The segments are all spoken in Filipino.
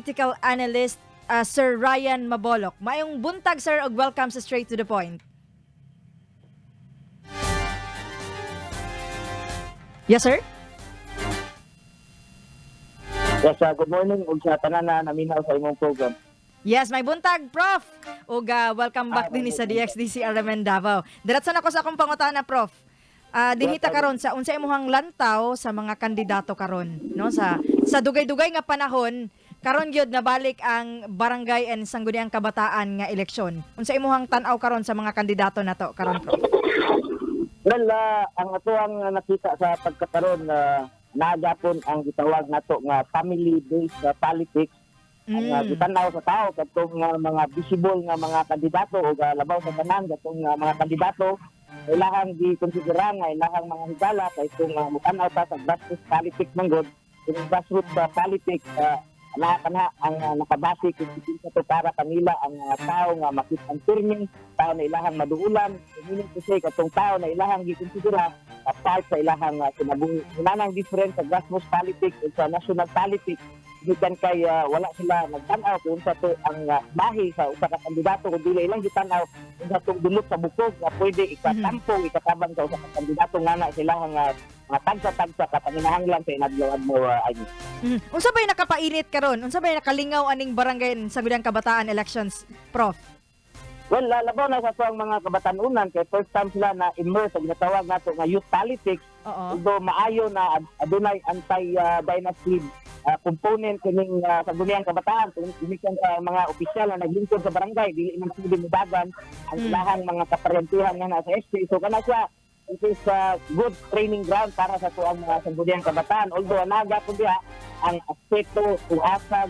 Political analyst Sir Ryan Mabolok. Mayong buntag sir ug welcome sa Straight to the Point. Yes sir? Yes, good morning ug sa tanan na naminaw sa imong program. Yes, may buntag, Prof. Ug welcome back din sa DXDC RMN Davao. Diretso na ko sa akong pangutana, Prof. Dinhita karon sa unsa imong lantaw sa mga kandidato karon, no? Sa dugay-dugay nga panahon, karon gyud nabalik ang barangay and sangguniang kabataan nga eleksyon. Unsa imong tan-aw karon sa mga kandidato nato karon, Prof? Well, ang ato ang nakita sa pagkakaroon nagapon ang gitawag nato nga family-based politics. Ang gitanaw sa tao katong mga visible nga mga kandidato o labaw sa tanan katong mga kandidato ilahang gikonsidera nga ilahang mga higala kay kung mutanaw ta sa grassroots politics manggod yung grassroots politics ang nakabase kung sa to para kanila ang tao nga makit-ang turning tao na ilahang maduulan meaning to say katong tao na ilahang gikonsidera part sa ilahang sinabuhi nang different sa grassroots politics ug sa national politics gikan kay wala sila nagtanaw kung sa to ang bahi sa usa ka kandidato kung dili ilang gitanaw kung sa tong dulot sa bukog nga pwede ikatampo ikatabang sa usa ka kandidato nga na sila nga tagsa-tagsa kapanginahanglan sa inadlawad mo ay. Unsa bay nakapainit karon? Unsa bay nakalingaw aning barangay sa Gudang Kabataan elections, Prof? Well, labaw na sa tuwang mga kabatanunan kay first time sila na immerse sa ginatawag nato nga youth politics. Although maayo na adunay anti-dynasty component kining sa duniyang kabataan kung imikan sa mga opisyal na naglingkod sa barangay dili man sila mudagan ang ilahang mga kaparyentihan nga nasa SC. So kana siya it is a good training ground para sa tuang mga sangguniang kabataan. Although nagapon diha ang aspeto kung asa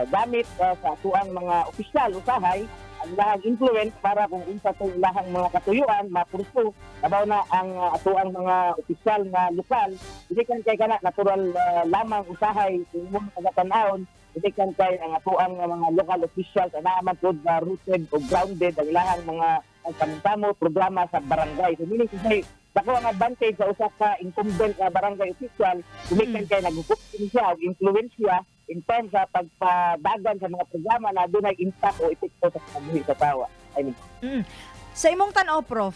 gamit sa tuang mga opisyal usahay ang ilahang influence para kung unsa to ilahang mga katuyuan mapurso labaw na ang atuang mga opisyal nga lokal hindi kan kay kana natural lamang usahay kung mo taga-tan-awon hindi kan kay ang atuang mga local officials na man pod rooted o grounded ang ilahang mga pagkamtamo programa sa barangay. So meaning to say dako ang advantage sa usa ka incumbent nga barangay official kumikan kay naghukup siya og influensya in terms sa pagpadagan sa mga programa na dunay impact o epekto sa kabuhi sa tao. I mean. Sa imong tan-aw, Prof,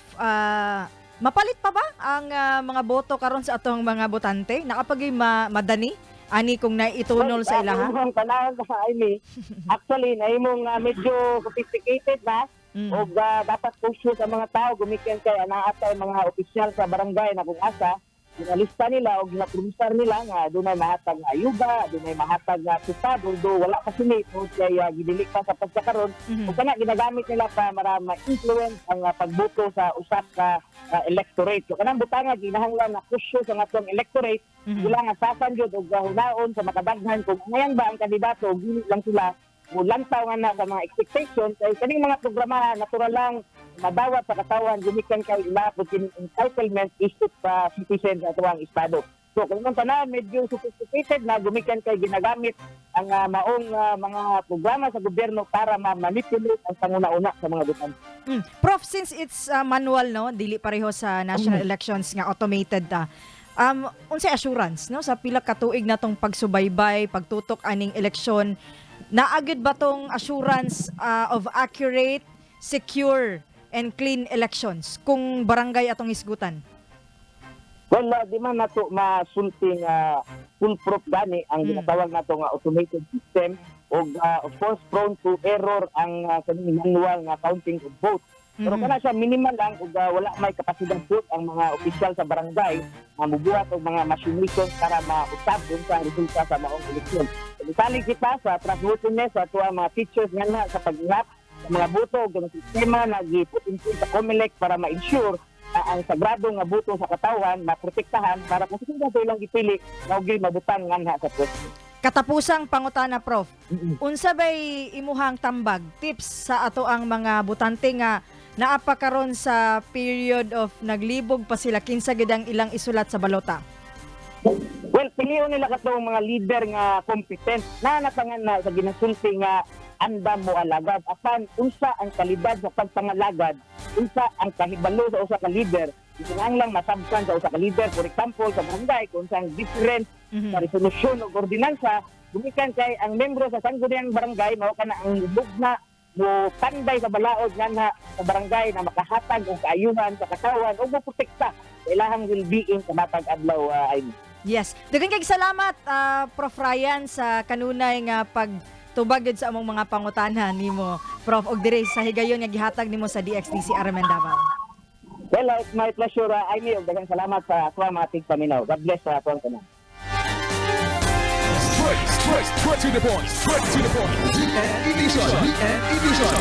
mapalit pa ba ang mga boto karon sa atong mga botante? Nakapagay madani ani kung naitunol sa ilaha? Ang panahon sa Amy, actually naimong medyo sophisticated na o dapat pusyo sa mga tao gumikan kay anaatay mga opisyal sa barangay na kung asa ginalista nila o ginapromisar nila nga dunay mahatag nga ayuda, dunay mahatag nga supad, although wala pa sini o kaya gidili pa sa pagkakaroon o kana ginagamit nila pa para ma-influence ang pagboto sa usap ka electorate. So kanang butanga ginahanglan na pusyo sa atong electorate sila nga sasan jud og hunaon sa makadaghan kung ngayon ba ang kandidato dili lang sila mulantaw nga na sa mga expectations kay kaning mga programa natural lang madawat sa katawan gumikan kay ilapod kining entitlement isip sa citizens sa tuwang estado. So kung man tanan medyo sophisticated na gumikan kay ginagamit ang maong mga programa sa gobyerno para ma-manipulate ang panguna-una sa mga botante. Prof, since it's manual no, dili pareho sa national elections nga automated unsay assurance no sa pila ka tuig natong pagsubaybay, pagtutok aning eleksyon, naagid ba tong assurance of accurate, secure and clean elections kung barangay atong isgutan? Well, di man nato masulting foolproof gani ang ginatawag nato nga automated system o of course prone to error ang kaning manual nga counting of votes. Pero kana siya minimal lang ug wala may kapasidad vote ang mga opisyal sa barangay na mubuhat og mga machinations para mausab dun sa resulta sa maong eleksyon. Misali kita sa trustworthiness sa tuwa mga teachers nga na sa pag-ihap sa mga boto ug ang sistema na giputinsin sa COMELEC para ma-ensure ang sagrado nga boto sa katawan maprotektahan para kung sino sa ilang gipili mao gyud mabutang nganha sa pwesto. Katapusang pangutana, Prof. Unsa bay imuhang tambag tips sa ato ang mga botante nga naapa karon sa period of naglibog pa sila kinsa gid ang ilang isulat sa balota? Well, piliyon nila katong mga leader nga competent na natangan na sa ginasulti nga andam mo alagad apan unsa ang kalidad sa pagpangalagad, unsa ang kahibalo sa usa ka leader lang masabtan sa usa ka leader. For example, sa barangay kung saan different sa resolusyon o ordinansa gumikan kay ang membro sa sangguniang barangay mao kana ang lugna mo panday sa balaod nga sa barangay na makahatag og kaayuhan sa katawan ug moprotekta sa ilahang well-being sa matag adlaw ay Yes. Daghang kay salamat Prof Ryan sa kanunay nga pagtubag gid sa among mga pangutana nimo Prof og dire sa higayon nga gihatag nimo sa DXDC Aramen Davao. Well, it's my pleasure. I mean, daghang salamat sa ato mga tigpaminaw. God bless sa ato ang tanan. Straight to the point. Straight to the point. DN Edition.